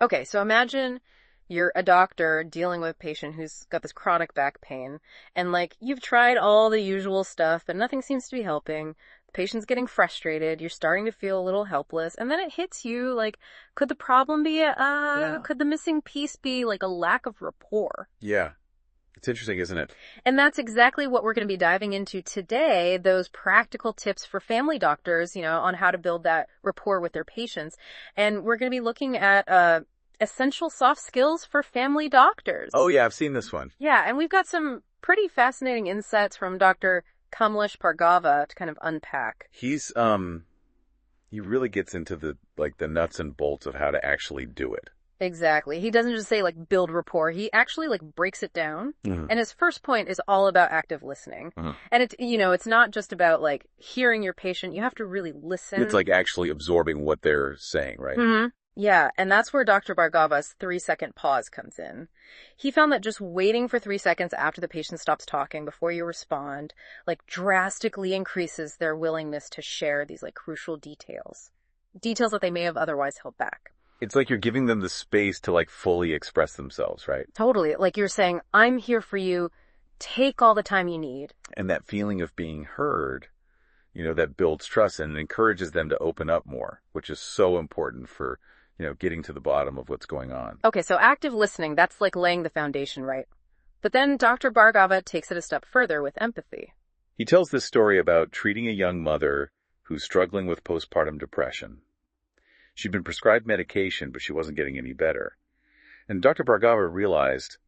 Okay, so imagine you're a doctor dealing with a patient who's got this chronic back pain, and like you've tried all the usual stuff, but nothing seems to be helping. The patient's getting frustrated, you're starting to feel a little helpless, and then it hits you like, could the problem be, could the missing piece be like a lack of rapport? Yeah. It's interesting, isn't it? And that's exactly what we're going to be diving into today, those practical tips for family doctors, on how to build that rapport with their patients. And we're going to be looking at essential soft skills for family doctors. Oh, yeah, I've seen this one. Yeah, and we've got some pretty fascinating insights from Dr. Kamlesh Bhargava to kind of unpack. He really gets into the nuts and bolts of how to actually do it. Exactly. He doesn't just say build rapport. He actually breaks it down. Mm-hmm. And his first point is all about active listening. Mm-hmm. And it's not just about hearing your patient. You have to really listen. It's actually absorbing what they're saying, right? Mm-hmm. Yeah. And that's where Dr. Bhargava's 3-second pause comes in. He found that just waiting for 3 seconds after the patient stops talking before you respond, drastically increases their willingness to share these crucial details that they may have otherwise held back. It's like you're giving them the space to fully express themselves, right? Totally. You're saying, I'm here for you. Take all the time you need. And that feeling of being heard, that builds trust and encourages them to open up more, which is so important for, getting to the bottom of what's going on. Okay, so active listening, that's laying the foundation, right? But then Dr. Bhargava takes it a step further with empathy. He tells this story about treating a young mother who's struggling with postpartum depression. She'd been prescribed medication, but she wasn't getting any better. And Dr. Bhargava realized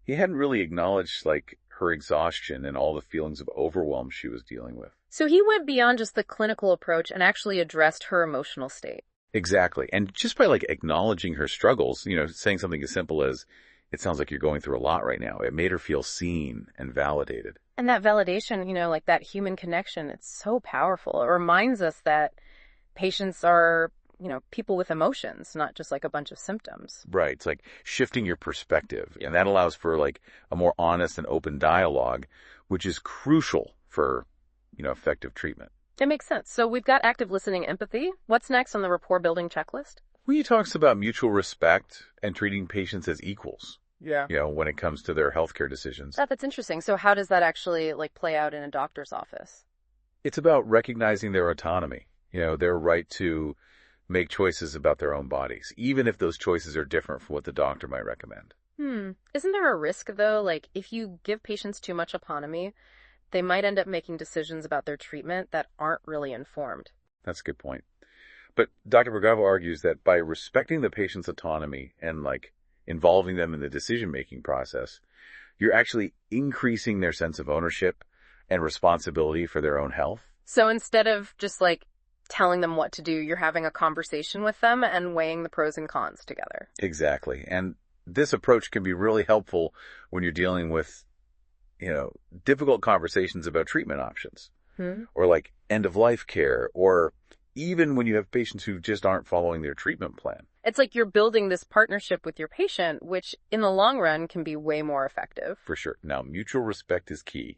he hadn't really acknowledged, her exhaustion and all the feelings of overwhelm she was dealing with. So he went beyond just the clinical approach and actually addressed her emotional state. Exactly. And just by, acknowledging her struggles, saying something as simple as, it sounds like you're going through a lot right now, it made her feel seen and validated. And that validation, that human connection, it's so powerful. It reminds us that patients are people with emotions, not just a bunch of symptoms. Right. It's shifting your perspective. And that allows for a more honest and open dialogue, which is crucial for, effective treatment. It makes sense. So we've got active listening, empathy. What's next on the rapport building checklist? Well, he talks about mutual respect and treating patients as equals. Yeah. When it comes to their healthcare decisions. That's interesting. So how does that actually play out in a doctor's office? It's about recognizing their autonomy, their right to make choices about their own bodies, even if those choices are different from what the doctor might recommend. Isn't there a risk, though, if you give patients too much autonomy, they might end up making decisions about their treatment that aren't really informed? That's a good point. But Dr. Bhargava argues that by respecting the patient's autonomy and, involving them in the decision-making process, you're actually increasing their sense of ownership and responsibility for their own health. So instead of just, telling them what to do, you're having a conversation with them and weighing the pros and cons together. Exactly. And this approach can be really helpful when you're dealing with, difficult conversations about treatment options or end-of-life care, or even when you have patients who just aren't following their treatment plan. It's you're building this partnership with your patient, which in the long run can be way more effective. For sure. Now, mutual respect is key.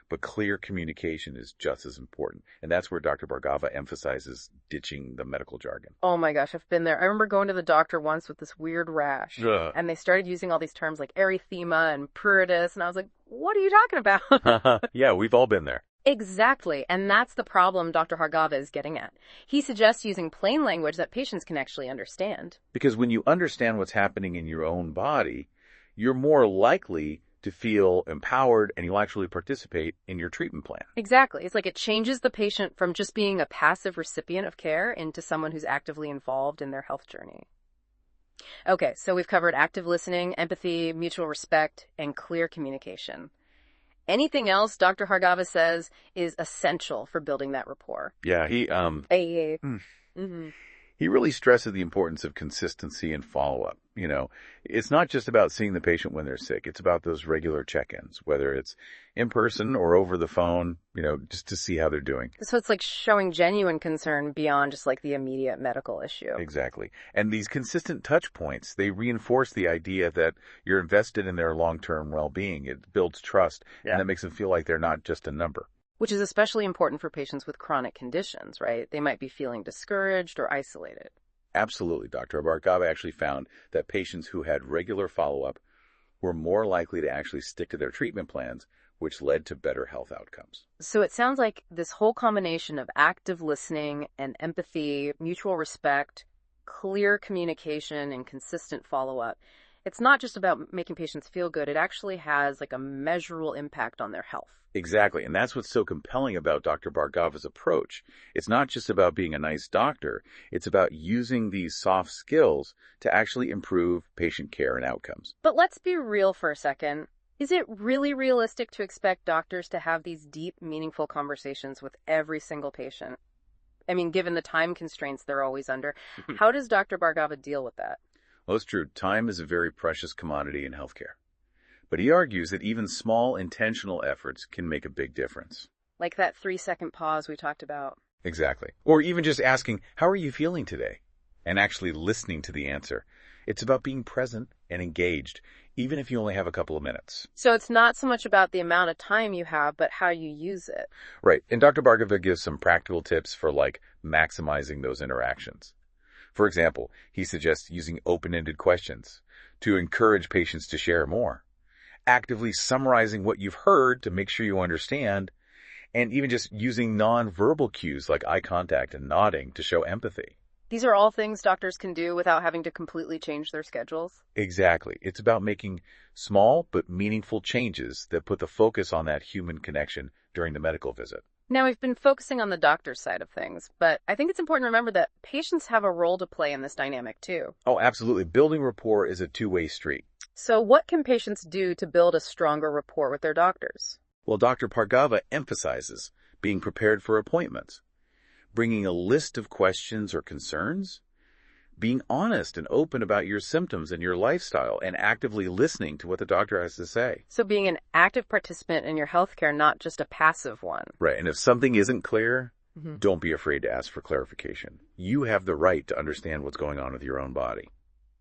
But clear communication is just as important. And that's where Dr. Bhargava emphasizes ditching the medical jargon. Oh my gosh, I've been there. I remember going to the doctor once with this weird rash. And they started using all these terms like erythema and pruritus. And I was like, what are you talking about? Yeah, we've all been there. Exactly. And that's the problem Dr. Bhargava is getting at. He suggests using plain language that patients can actually understand. Because when you understand what's happening in your own body, you're more likely to feel empowered and you'll actually participate in your treatment plan. Exactly. It's it changes the patient from just being a passive recipient of care into someone who's actively involved in their health journey. Okay, so we've covered active listening, empathy, mutual respect, and clear communication. Anything else Dr. Bhargava says is essential for building that rapport? Yeah, he really stresses the importance of consistency and follow-up. It's not just about seeing the patient when they're sick. It's about those regular check-ins, whether it's in person or over the phone, just to see how they're doing. So it's showing genuine concern beyond just the immediate medical issue. Exactly. And these consistent touch points, they reinforce the idea that you're invested in their long-term well-being. It builds trust, and that makes them feel like they're not just a number. Which is especially important for patients with chronic conditions, right? They might be feeling discouraged or isolated. Absolutely. Dr. Bhargava actually found that patients who had regular follow-up were more likely to actually stick to their treatment plans, which led to better health outcomes. So it sounds like this whole combination of active listening and empathy, mutual respect, clear communication, and consistent follow-up. It's not just about making patients feel good. It actually has like a measurable impact on their health. Exactly. And that's what's so compelling about Dr. Bhargava's approach. It's not just about being a nice doctor. It's about using these soft skills to actually improve patient care and outcomes. But let's be real for a second. Is it really realistic to expect doctors to have these deep, meaningful conversations with every single patient? I mean, given the time constraints they're always under, how does Dr. Bhargava deal with that? Well, it's true. Time is a very precious commodity in healthcare. But he argues that even small intentional efforts can make a big difference. Like that 3-second pause we talked about. Exactly. Or even just asking, how are you feeling today? And actually listening to the answer. It's about being present and engaged, even if you only have a couple of minutes. So it's not so much about the amount of time you have, but how you use it. Right. And Dr. Bhargava gives some practical tips for maximizing those interactions. For example, he suggests using open-ended questions to encourage patients to share more, actively summarizing what you've heard to make sure you understand, and even just using nonverbal cues like eye contact and nodding to show empathy. These are all things doctors can do without having to completely change their schedules. Exactly. It's about making small but meaningful changes that put the focus on that human connection during the medical visit. Now, we've been focusing on the doctor's side of things, but I think it's important to remember that patients have a role to play in this dynamic too. Oh, absolutely. Building rapport is a two-way street. So what can patients do to build a stronger rapport with their doctors? Well, Dr. Bhargava emphasizes being prepared for appointments, bringing a list of questions or concerns, being honest and open about your symptoms and your lifestyle, and actively listening to what the doctor has to say. So being an active participant in your healthcare, not just a passive one. Right. And if something isn't clear, don't be afraid to ask for clarification. You have the right to understand what's going on with your own body.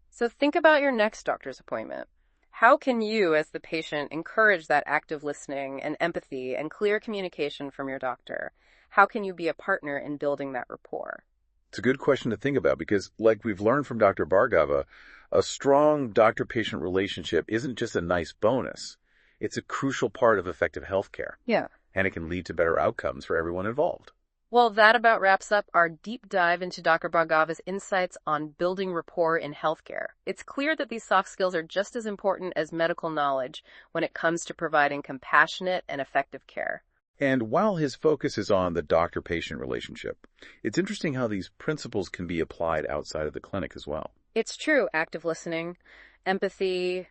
So think about your next doctor's appointment. How can you, as the patient, encourage that active listening and empathy and clear communication from your doctor? How can you be a partner in building that rapport? It's a good question to think about because, like we've learned from Dr. Bhargava, a strong doctor-patient relationship isn't just a nice bonus. It's a crucial part of effective healthcare. Yeah. And it can lead to better outcomes for everyone involved. Well, that about wraps up our deep dive into Dr. Bhargava's insights on building rapport in healthcare. It's clear that these soft skills are just as important as medical knowledge when it comes to providing compassionate and effective care. And while his focus is on the doctor-patient relationship, it's interesting how these principles can be applied outside of the clinic as well. It's true. Active listening, empathy,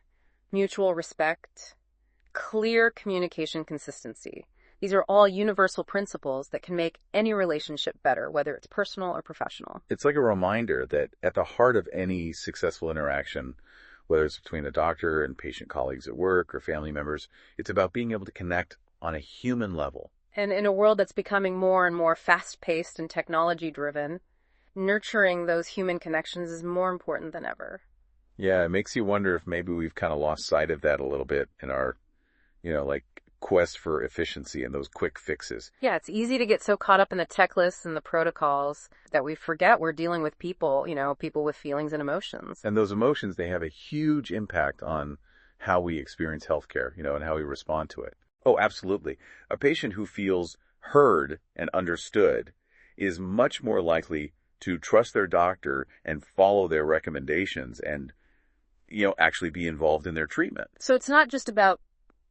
mutual respect, clear communication consistency. These are all universal principles that can make any relationship better, whether it's personal or professional. It's like a reminder that at the heart of any successful interaction, whether it's between a doctor and patient colleagues at work or family members, it's about being able to connect on a human level. And in a world that's becoming more and more fast-paced and technology-driven, nurturing those human connections is more important than ever. Yeah, it makes you wonder if maybe we've kind of lost sight of that a little bit in our, quest for efficiency and those quick fixes. Yeah, it's easy to get so caught up in the checklists and the protocols that we forget we're dealing with people, people with feelings and emotions. And those emotions, they have a huge impact on how we experience healthcare, and how we respond to it. Oh, absolutely. A patient who feels heard and understood is much more likely to trust their doctor and follow their recommendations and, actually be involved in their treatment. So it's not just about,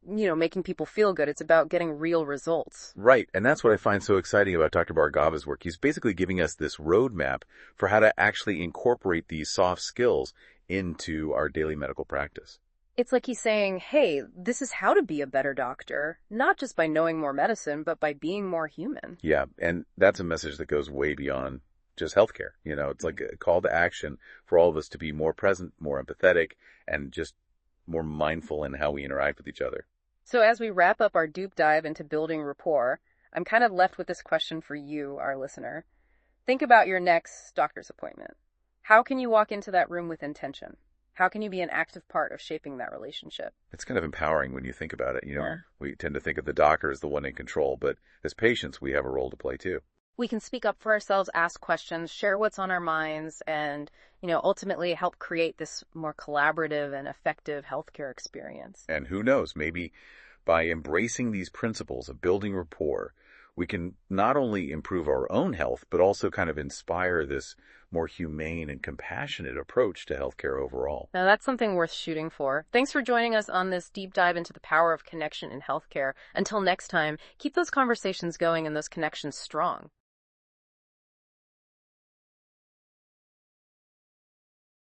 making people feel good. It's about getting real results. Right. And that's what I find so exciting about Dr. Bhargava's work. He's basically giving us this roadmap for how to actually incorporate these soft skills into our daily medical practice. It's like he's saying, hey, this is how to be a better doctor, not just by knowing more medicine, but by being more human. Yeah, and that's a message that goes way beyond just healthcare. It's like a call to action for all of us to be more present, more empathetic, and just more mindful in how we interact with each other. So as we wrap up our deep dive into building rapport, I'm kind of left with this question for you, our listener. Think about your next doctor's appointment. How can you walk into that room with intention? How can you be an active part of shaping that relationship? It's kind of empowering when you think about it. Yeah. We tend to think of the doctor as the one in control, but as patients, we have a role to play too. we can speak up for ourselves, ask questions, share what's on our minds, and, ultimately help create this more collaborative and effective healthcare experience. And who knows, maybe by embracing these principles of building rapport, we can not only improve our own health, but also kind of inspire this more humane and compassionate approach to healthcare overall. Now, that's something worth shooting for. Thanks for joining us on this deep dive into the power of connection in healthcare. Until next time, keep those conversations going and those connections strong.